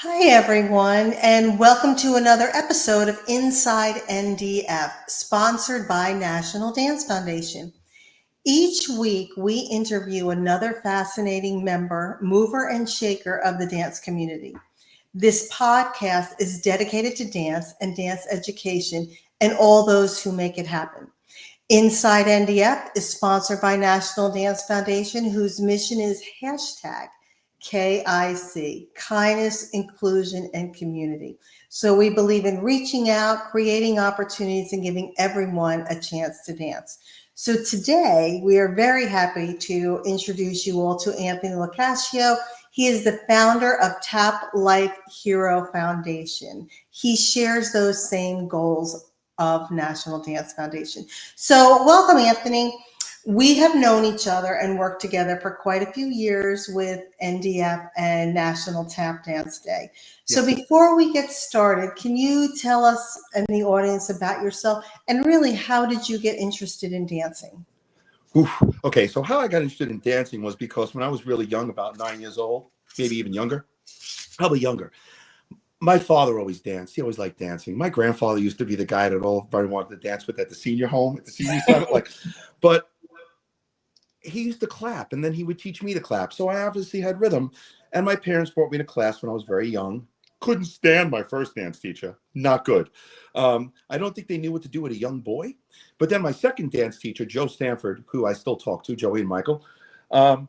Hi, everyone, and welcome to another episode of Inside NDF, sponsored by National Dance Foundation. Each week, we interview another fascinating member, mover, and shaker of the dance community. This podcast is dedicated to dance and dance education and all those who make it happen. Inside NDF is sponsored by National Dance Foundation, whose mission is hashtag KIC, kindness, inclusion, and community. So we believe in reaching out, creating opportunities, and giving everyone a chance to dance. So today we are very happy to introduce you all to Anthony Lo Cascio. He is the founder of Taplife Hero Foundation. He shares those same goals of National Dance Foundation. So welcome, Anthony. We have known each other and worked together for quite a few years with NDF and National Tap Dance Day. So before we get started, can you tell us and the audience about yourself and really how did you get interested in dancing? Okay, so how I got interested in dancing was because when I was really young, about 9 years old, maybe even younger, probably younger, my father always danced. He always liked dancing. My grandfather used to be the guy that everybody wanted to dance with at the senior home, at the senior center. But he used to clap, and then he would teach me to clap. So I obviously had rhythm. And my parents brought me to class when I was very young. Couldn't stand my first dance teacher. Not good. I don't think they knew what to do with a young boy. But then my second dance teacher, Joe Stanford, who I still talk to, Joey and Michael,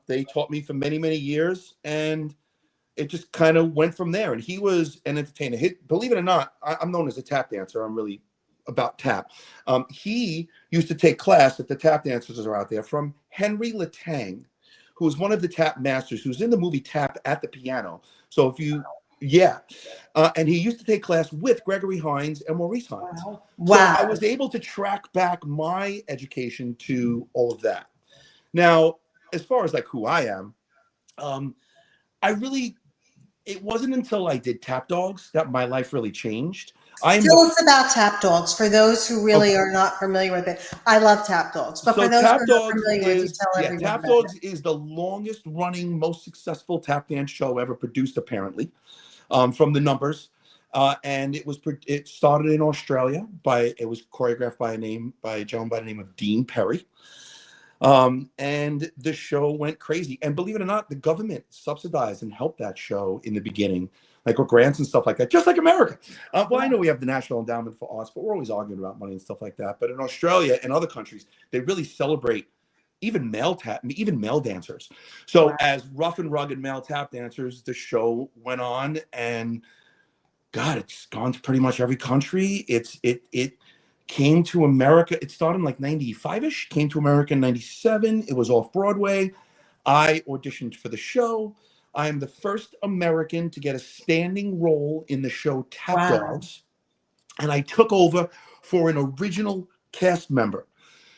they taught me for many, many years. And it just kind of went from there. And he was an entertainer. Believe it or not, I'm known as a tap dancer. I'm really about tap. He used to take class, if the tap dancers are out there, from Henry Latang, who was one of the tap masters, who's in the movie Tap at the Piano. So if you, and he used to take class with Gregory Hines and Maurice Hines. Wow. So I was able to track back my education to all of that. Now, as far as like who I am, it wasn't until I did Tap Dogs that my life really changed. Tell us about Tap Dogs for those who really are not familiar with it. I love Tap Dogs, but for those who are not familiar with it, tell everyone Tap about Dogs it. is the longest running, most successful tap dance show ever produced, apparently, from the numbers. And it started in Australia it was choreographed by a gentleman by the name of Dean Perry. And the show went crazy. And believe it or not, the government subsidized and helped that show in the beginning, like with grants and stuff like that, just like America. Well, I know we have the National Endowment for Arts, but we're always arguing about money and stuff like that. But in Australia and other countries, they really celebrate even male dancers. So as rough and rugged male tap dancers, the show went on, and God, it's gone to pretty much every country. It came to America. It started in like 95-ish, came to America in 97. It was off Broadway. I auditioned for the show. I am the first American to get a standing role in the show Tap Dogs. And I took over for an original cast member.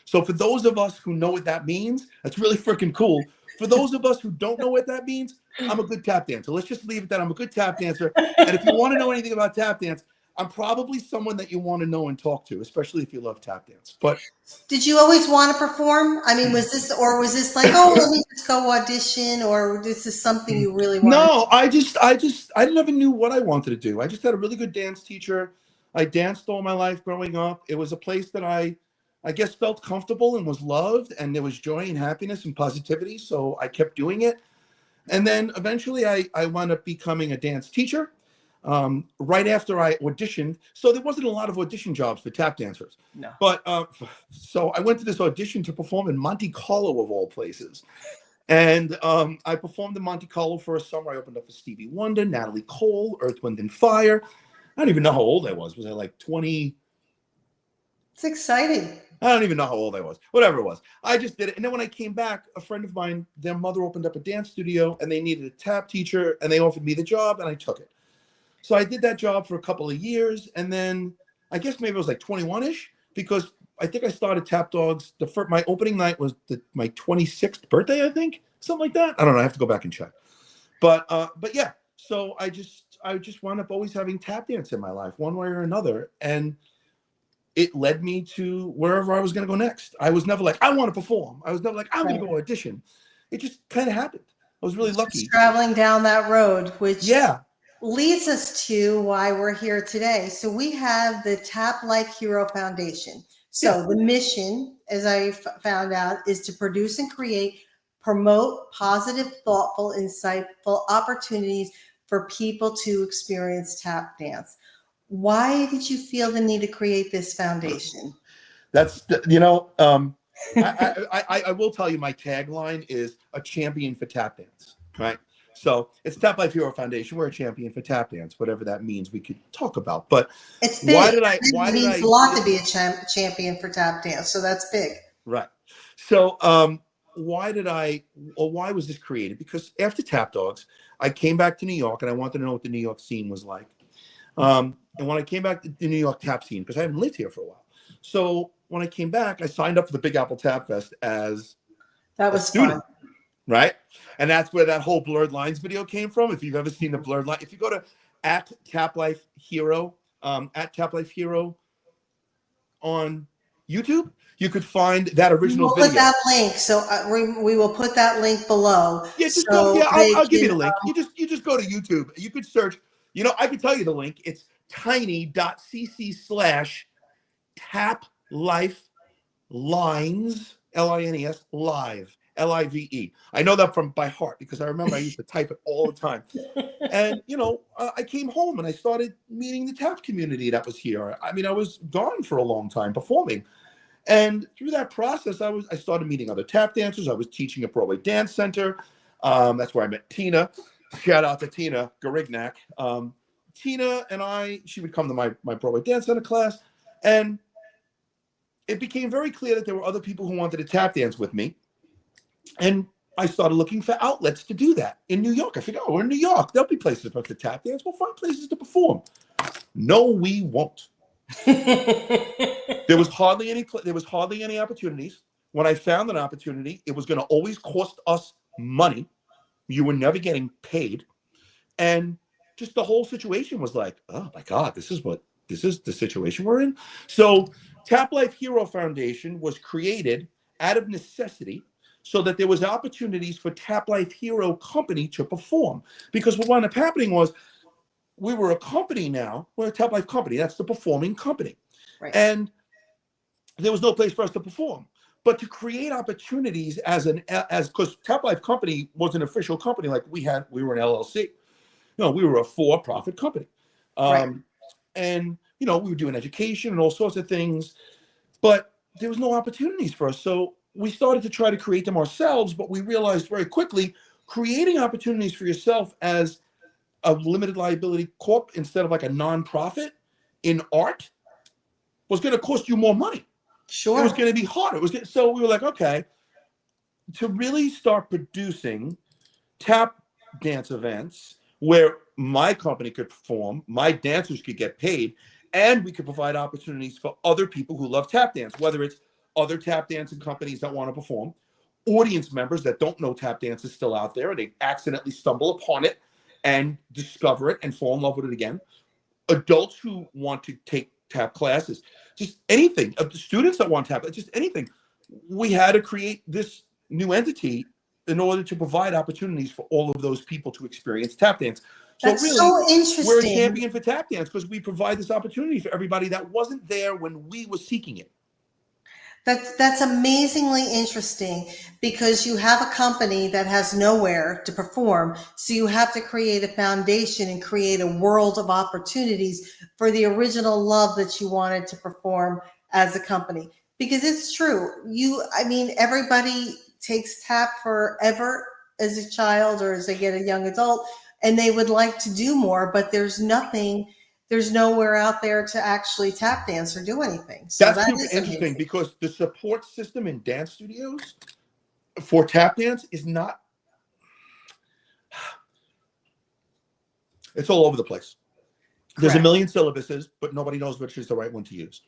So for those of us who know what that means, that's really freaking cool. For those of us who don't know what that means, I'm a good tap dancer. Let's just leave it that I'm a good tap dancer. And if you want to know anything about tap dance, I'm probably someone that you want to know and talk to, especially if you love tap dance. But did you always want to perform? I mean, was this like, oh, let me just go audition, or this is something you really wanted? No, I never knew what I wanted to do. I just had a really good dance teacher. I danced all my life growing up. It was a place that I guess felt comfortable and was loved, and there was joy and happiness and positivity. So I kept doing it. And then eventually I wound up becoming a dance teacher. Right after I auditioned, so there wasn't a lot of audition jobs for tap dancers. No. But so I went to this audition to perform in Monte Carlo, of all places. And I performed in Monte Carlo for a summer. I opened up for Stevie Wonder, Natalie Cole, Earth, Wind, and Fire. I don't even know how old I was. Was I like 20? It's exciting. I don't even know how old I was. Whatever it was. I just did it. And then when I came back, a friend of mine, their mother opened up a dance studio, and they needed a tap teacher, and they offered me the job, and I took it. So I did that job for a couple of years, and then I guess maybe it was like 21-ish, because I think I started Tap Dogs. My opening night was my 26th birthday, I think, something like that. I don't know. I have to go back and check. But yeah. So I just wound up always having tap dance in my life, one way or another, and it led me to wherever I was going to go next. I was never like, I want to perform. I was never like, I'm going to go audition. It just kind of happened. I was really lucky. Just traveling down that road, which leads us to why we're here today. So we have the Taplife Hero Foundation. So Yeah. the mission, as I found out, is to produce and promote positive, thoughtful, insightful opportunities for people to experience tap dance. Why did you feel the need to create this foundation? That's I will tell you my tagline is a champion for tap dance, right? So it's Tap Life Hero Foundation. We're a champion for tap dance, whatever that means. We could talk about. But It's why big. did I? It Why did means a I lot feel to be a champion for tap dance. So that's big. right? So why did I? Or why was this created? Because after Tap Dogs, I came back to New York and I wanted to know what the New York scene was like. And when I came back to the New York tap scene, because I haven't lived here for a while, so when I came back, I signed up for the Big Apple Tap Fest as That a was student, fun. right? And that's where that whole Blurred Lines video came from. If you've ever seen the Blurred Line, if you go to at Taplife Hero, at Taplife Hero on YouTube, you could find that original We'll put video. that link. So we will put that link below. Yeah, just go. So Yeah, they I'll give you can, the link. You just go to YouTube. You could search. I can tell you the link. It's tiny.cc/tap life lines LINES live LIVE. I know that from by heart because I remember I used to type it all the time. And I came home and I started meeting the tap community that was here. I mean, I was gone for a long time performing, and through that process, I started meeting other tap dancers. I was teaching at Broadway Dance Center. That's where I met Tina. Shout out to Tina Garignac. Tina and she would come to my Broadway Dance Center class, and it became very clear that there were other people who wanted to tap dance with me. And I started looking for outlets to do that in New York. I figured, we're in New York. There'll be places for us to tap dance. We'll find places to perform. No, we won't. There was hardly any opportunities. When I found an opportunity, it was going to always cost us money. You were never getting paid. And just the whole situation was like, oh my God, this is the situation we're in. So Tap Life Hero Foundation was created out of necessity so that there was opportunities for Tap Life Hero Company to perform. Because what wound up happening was we were a company now. We're a Tap Life company. That's the performing company. right. And there was no place for us to perform. But to create opportunities because Tap Life Company was an official company, like we were an LLC. No, we were a for-profit company. Right. And, we were doing education and all sorts of things, but there was no opportunities for us. So we started to try to create them ourselves, but we realized very quickly creating opportunities for yourself as a limited liability corp instead of like a nonprofit in art was going to cost you more money. Sure. It was going to be harder. So we were like, okay, to really start producing tap dance events where my company could perform, my dancers could get paid, and we could provide opportunities for other people who love tap dance, whether it's other tap dancing companies that want to perform, audience members that don't know tap dance is still out there and they accidentally stumble upon it and discover it and fall in love with it again, adults who want to take tap classes, just anything, students that want tap, just anything. We had to create this new entity in order to provide opportunities for all of those people to experience tap dance. So That's really, so interesting. we're a champion for tap dance because we provide this opportunity for everybody that wasn't there when we were seeking it. That's amazingly interesting because you have a company that has nowhere to perform. So you have to create a foundation and create a world of opportunities for the original love that you wanted to perform as a company. Because it's true. Everybody takes tap forever as a child or as they get a young adult, and they would like to do more, but there's nowhere out there to actually tap dance or do anything. So That's that super is interesting amazing. because the support system in dance studios for tap dance is not, it's all over the place. There's a Correct. million syllabuses, but nobody knows which is the right one to use.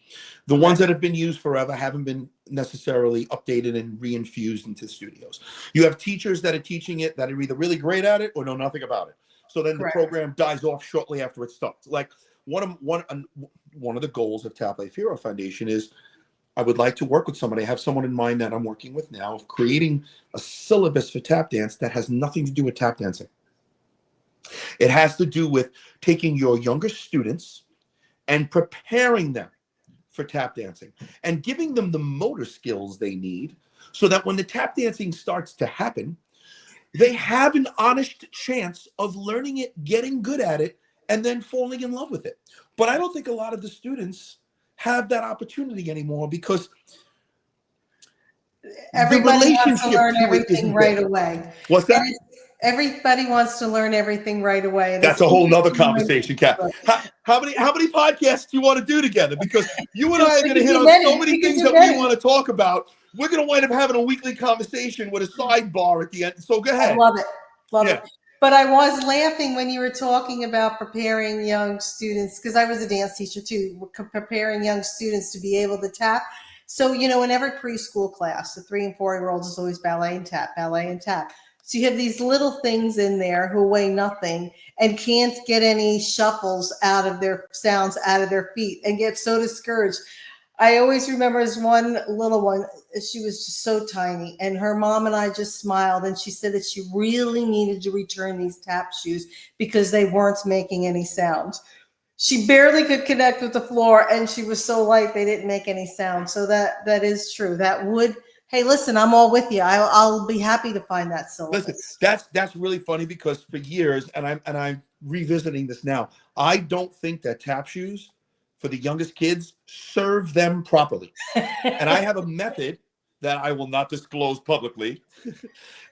The ones that have been used forever haven't been necessarily updated and reinfused into studios. You have teachers that are teaching it that are either really great at it or know nothing about it. So then the Correct. program dies off shortly after it starts. Like one of the goals of Taplife Hero Foundation is I would like to work with somebody. I have someone in mind that I'm working with now of creating a syllabus for tap dance that has nothing to do with tap dancing. It has to do with taking your younger students and preparing them for tap dancing and giving them the motor skills they need so that when the tap dancing starts to happen, they have an honest chance of learning it, getting good at it, and then falling in love with it. But I don't think a lot of the students have that opportunity anymore because Everybody the wants to relationship learn to it everything isn't right there. away. What's that? Everybody wants to learn everything right away. And That's it's a whole nother interesting conversation, Kat. How many podcasts do you want to do together? Because you and I are We going to can hit do on many. so many We can things do that we many. want to talk about. We're going to wind up having a weekly conversation with a sidebar at the end. So go ahead. I love it. Love Yeah. it. But I was laughing when you were talking about preparing young students, because I was a dance teacher too, preparing young students to be able to tap. So, in every preschool class, the 3 and 4-year-olds is always ballet and tap, ballet and tap. So you have these little things in there who weigh nothing and can't get any shuffles out of their sounds out of their feet and get so discouraged. I always remember as one little one, she was just so tiny, and her mom and I just smiled, and she said that she really needed to return these tap shoes because they weren't making any sound. She barely could connect with the floor, and she was so light they didn't make any sound. So that is true. That would, hey, listen, I'm all with you. I'll be happy to find that syllabus. Listen, that's really funny because for years, and I'm revisiting this now, I don't think that tap shoes for the youngest kids serve them properly. And I have a method that I will not disclose publicly.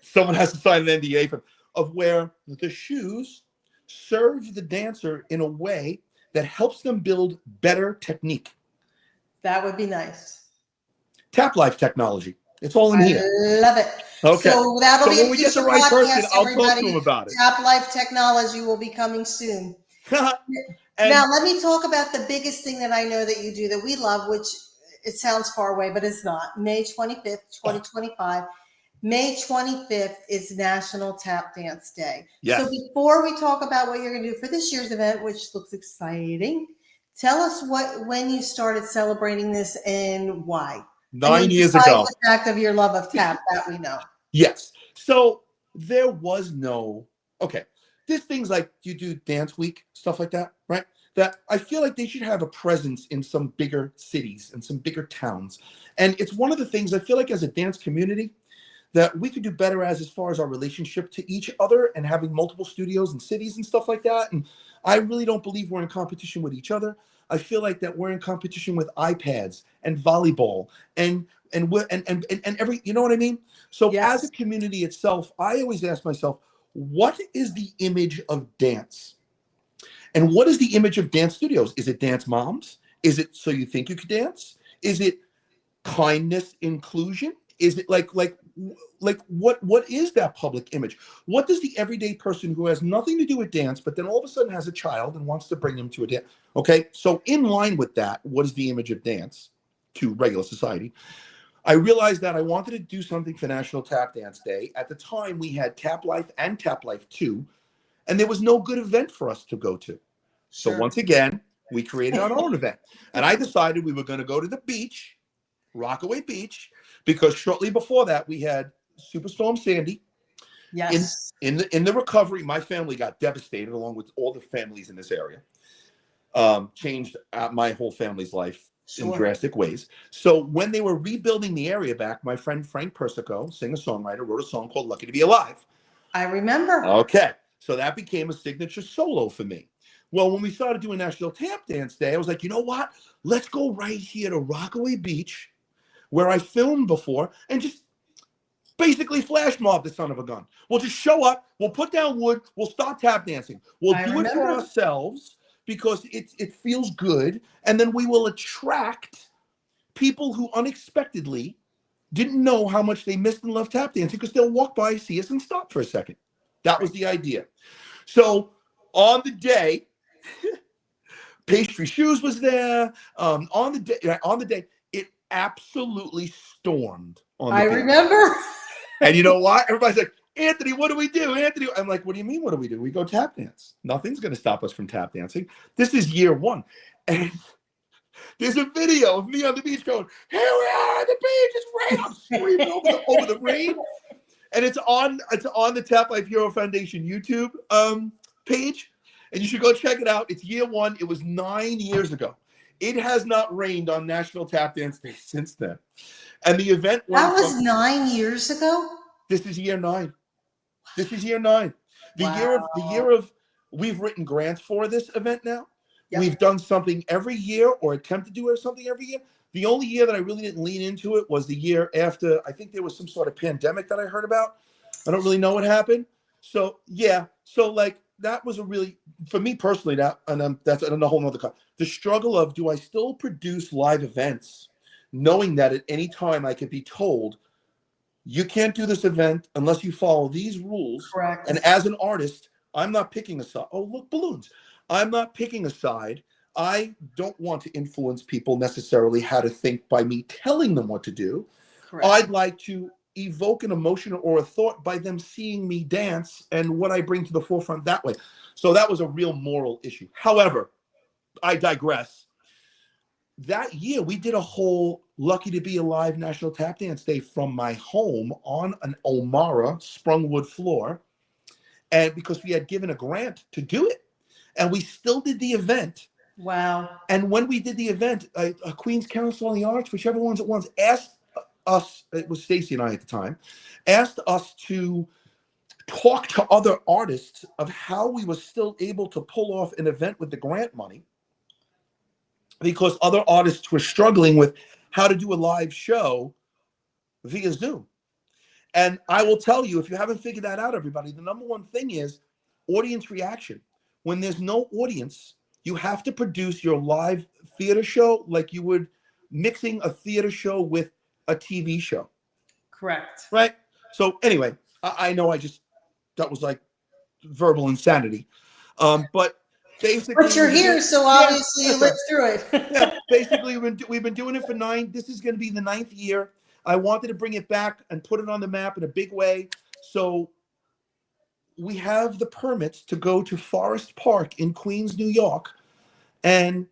Someone has to sign an NDA of where the shoes serve the dancer in a way that helps them build better technique. That would be nice. Taplife technology. It's all in I here. love it. Okay. So that'll be when a we get the future right person, podcast, I'll talk to everybody. him about it. Taplife technology will be coming soon. Now, let me talk about the biggest thing that I know that you do that we love, which it sounds far away, but it's not. May 25th, 2025. May 25th is National Tap Dance Day. Yes. So before we talk about what you're going to do for this year's event, which looks exciting, tell us when you started celebrating this and why. 9 years ago. The fact of your love of tap, that we know. Yes. So there was no, okay. There's things like you do dance week, stuff like that, right? That I feel like they should have a presence in some bigger cities and some bigger towns. And it's one of the things I feel like as a dance community that we could do better as far as our relationship to each other and having multiple studios and cities and stuff like that. And I really don't believe we're in competition with each other. I feel like that we're in competition with iPads and volleyball and every, you know what I mean? So Yes. as a community itself, I always ask myself, what is the image of dance? And what is the image of dance studios? Is it dance moms? Is it so you think you could dance? Is it kindness, inclusion? Is it like what is that public image? What does the everyday person who has nothing to do with dance, but then all of a sudden has a child and wants to bring them to a dance? Okay, so in line with that, what is the image of dance to regular society? I realized that I wanted to do something for National Tap Dance Day. At the time, we had Taplife and Taplife 2, and there was no good event for us to go to. So once again, we created our own event. And I decided we were going to go to the beach, Rockaway Beach, because shortly before that, we had Superstorm Sandy. Yes. In the recovery, my family got devastated, along with all the families in this area. Changed my whole family's life in drastic ways. So when they were rebuilding the area back, my friend Frank Persico, singer-songwriter, wrote a song called Lucky to Be Alive. I remember. Okay. So that became a signature solo for me. Well, when we started doing National Tap Dance Day, I was like, you know what? Let's go right here to Rockaway Beach, where I filmed before, and just basically flash mob the son of a gun. We'll just show up, we'll put down wood, we'll start tap dancing. We'll do it for ourselves because it feels good, and then we will attract people who unexpectedly didn't know how much they missed and loved tap dancing because they'll walk by, see us, and stop for a second. That was the idea. So on the day, Pastry Shoes was there. On the day, it absolutely stormed. I remember. And you know what? Everybody's like, Anthony, what do we do? Anthony, I'm like, what do you mean? What do we do? We go tap dance. Nothing's going to stop us from tap dancing. This is year one. And there's a video of me on the beach going, here we are on the beach. It's rain. I'm screaming over the rain. And it's on the Taplife Hero Foundation YouTube page, and you should go check it out. It's year one. It was 9 years ago. It has not rained on National Tap Dance Day since then. And the event went That was 9 years ago? this is year 9. This is year 9. Wow. The year of we've written grants for this event now. Yep. We've done something every year or attempt to do something every year. The only year that I really didn't lean into it was the year after, I think there was some sort of pandemic that I heard about. I don't really know what happened. So yeah, so like that was a really, for me personally, that's a whole nother, the struggle of, do I still produce live events knowing that at any time I could be told, you can't do this event unless you follow these rules. Correct. And as an artist, I'm not picking a side. Oh, look, balloons. I'm not picking a side. I don't want to influence people necessarily how to think by me telling them what to do. Correct. I'd like to evoke an emotion or a thought by them seeing me dance and what I bring to the forefront that way. So that was a real moral issue. However, I digress. That year, we did a whole Lucky to Be Alive National Tap Dance Day from my home on an Omara sprung wood floor. And because we had given a grant to do it, and we still did the event. Wow. And when we did the event, a Queen's Council on the Arts, whichever ones it was, asked us, it was Stacy and I at the time, asked us to talk to other artists of how we were still able to pull off an event with the grant money, because other artists were struggling with how to do a live show via Zoom. And I will tell you, if you haven't figured that out, everybody, the number one thing is audience reaction. When there's no audience, you have to produce your live theater show like you would mixing a theater show with a TV show. Correct. Right? So anyway, I know that was like verbal insanity. But basically, but you're here, so obviously you lived through it. Yeah, basically we've been doing it for 9. This is going to be the 9th year. I wanted to bring it back and put it on the map in a big way. So we have the permits to go to Forest Park in Queens, New York, and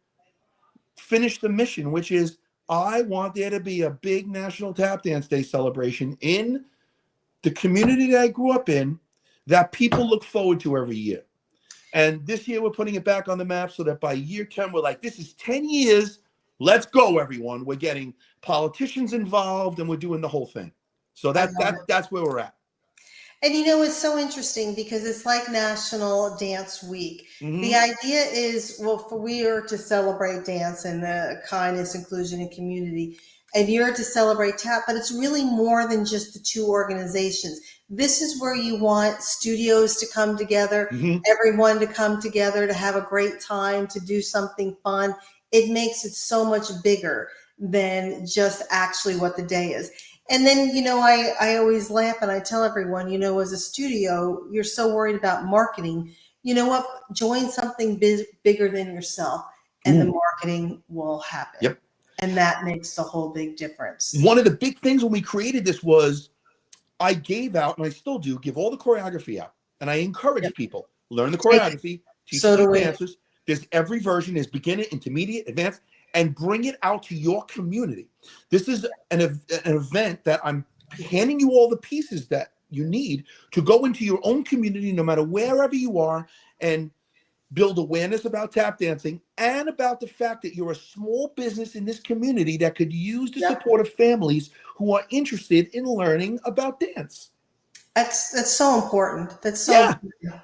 finish the mission, which is I want there to be a big National Tap Dance Day celebration in the community that I grew up in that people look forward to every year. And this year we're putting it back on the map so that by year 10, we're like, this is 10 years. Let's go, everyone. We're getting politicians involved and we're doing the whole thing. So that's where we're at. And it's so interesting because it's like National Dance Week. Mm-hmm. The idea is, we are to celebrate dance and the kindness, inclusion, and community. And you're to celebrate tap, but it's really more than just the two organizations. This is where you want studios to come together, mm-hmm. everyone to come together, to have a great time, to do something fun. It makes it so much bigger than just actually what the day is. And then, I always laugh and I tell everyone, as a studio, you're so worried about marketing. You know what? Join something bigger than yourself and the marketing will happen. Yep. And that makes the whole big difference. One of the big things when we created this was I gave out, and I still do, give all the choreography out. And I encourage people, learn the choreography, teach the dancers. There's every version is beginner, intermediate, advanced, and bring it out to your community. This is an event that I'm handing you all the pieces that you need to go into your own community, no matter wherever you are, and build awareness about tap dancing and about the fact that you're a small business in this community that could use the support of families who are interested in learning about dance. That's so important. That's so important.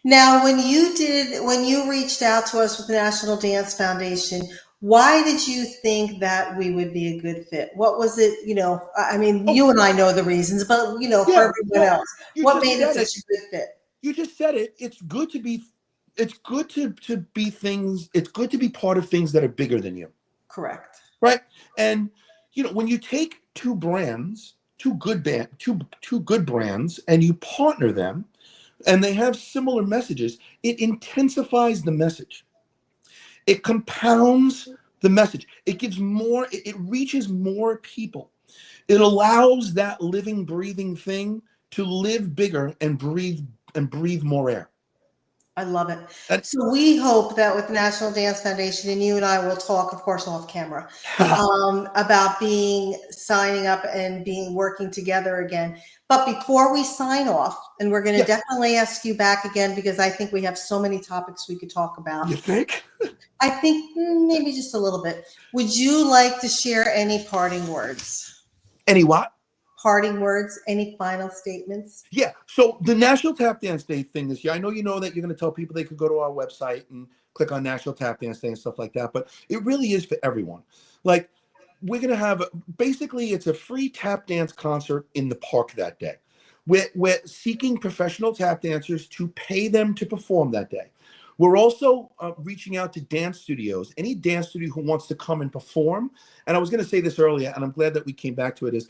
Now, when you reached out to us with the National Dance Foundation, why did you think that we would be a good fit? What was it, you and I know the reasons, but, for everyone else, what made it such a good fit? You just said it. It's good to be part of things that are bigger than you. Correct. Right. And, when you take two good brands and you partner them and they have similar messages, it intensifies the message. It compounds the message. It gives more, it reaches more people. It allows that living, breathing thing to live bigger and breathe more air. I love it. And So we hope that with the National Dance Foundation, and you and I will talk, of course, off camera, about signing up and working together again. But before we sign off, and we're going to definitely ask you back again, because I think we have so many topics we could talk about. You think? I think maybe just a little bit. Would you like to share any parting words? Any what? Parting words, any final statements? Yeah. So the National Tap Dance Day thing this year, I know you know that you're going to tell people they could go to our website and click on National Tap Dance Day and stuff like that, but it really is for everyone. Like, we're going to have, basically, it's a free tap dance concert in the park that day. We're seeking professional tap dancers to pay them to perform that day. We're also reaching out to dance studios, any dance studio who wants to come and perform. And I was going to say this earlier, and I'm glad that we came back to it, is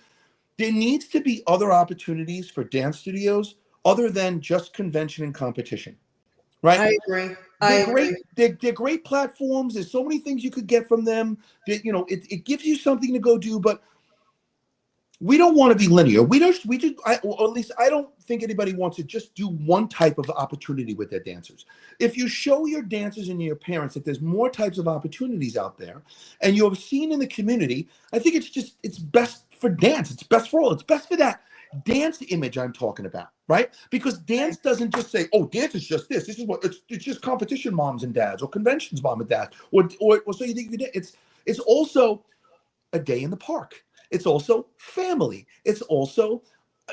there needs to be other opportunities for dance studios other than just convention and competition, right? I agree. They're great platforms. There's so many things you could get from them. That, you know, it gives you something to go do, but we don't want to be linear. Or at least I don't think anybody wants to just do one type of opportunity with their dancers. If you show your dancers and your parents that there's more types of opportunities out there, and you're seen in the community, I think it's best for dance. It's best for all. It's best for that dance image I'm talking about, right? Because dance doesn't just say, oh, dance is just this. This is what it's just competition moms and dads, or conventions mom and dads, or so you think it's also a day in the park. It's also family. It's also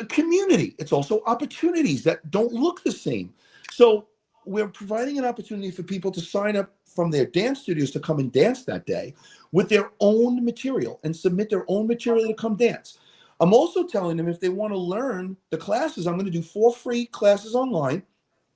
a community. It's also opportunities that don't look the same. So we're providing an opportunity for people to sign up from their dance studios to come and dance that day with their own material and submit their own material to come dance. I'm also telling them if they want to learn the classes, I'm going to do 4 free classes online.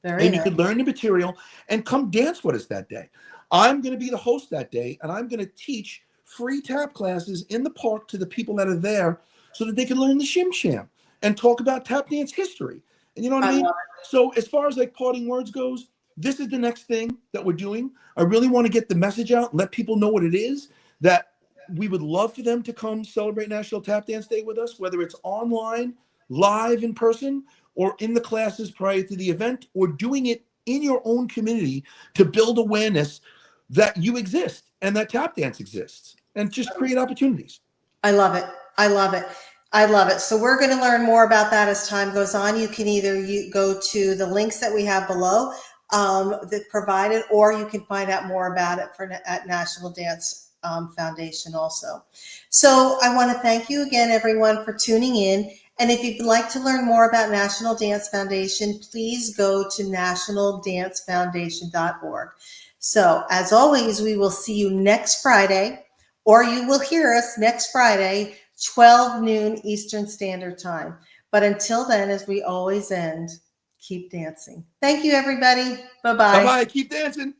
Very and nice. you can learn the material and come dance with us that day. I'm going to be the host that day, and I'm going to teach free tap classes in the park to the people that are there so that they can learn the shim sham and talk about tap dance history. And you know what I mean? So as far as like parting words goes, this is the next thing that we're doing. I really want to get the message out and let people know what it is, that we would love for them to come celebrate National Tap Dance Day with us, whether it's online, live in person, or in the classes prior to the event, or doing it in your own community to build awareness that you exist and that tap dance exists, and just create opportunities. I love it. I love it. I love it. So we're going to learn more about that as time goes on. You can either go to the links that we have below that provided, or you can find out more about it at National Dance Foundation also. So I want to thank you again, everyone, for tuning in. And if you'd like to learn more about National Dance Foundation, please go to nationaldancefoundation.org. So as always, we will see you next Friday, or you will hear us next Friday, 12 noon Eastern Standard Time. But until then, as we always end, keep dancing. Thank you, everybody. Bye-bye. Bye-bye. Keep dancing.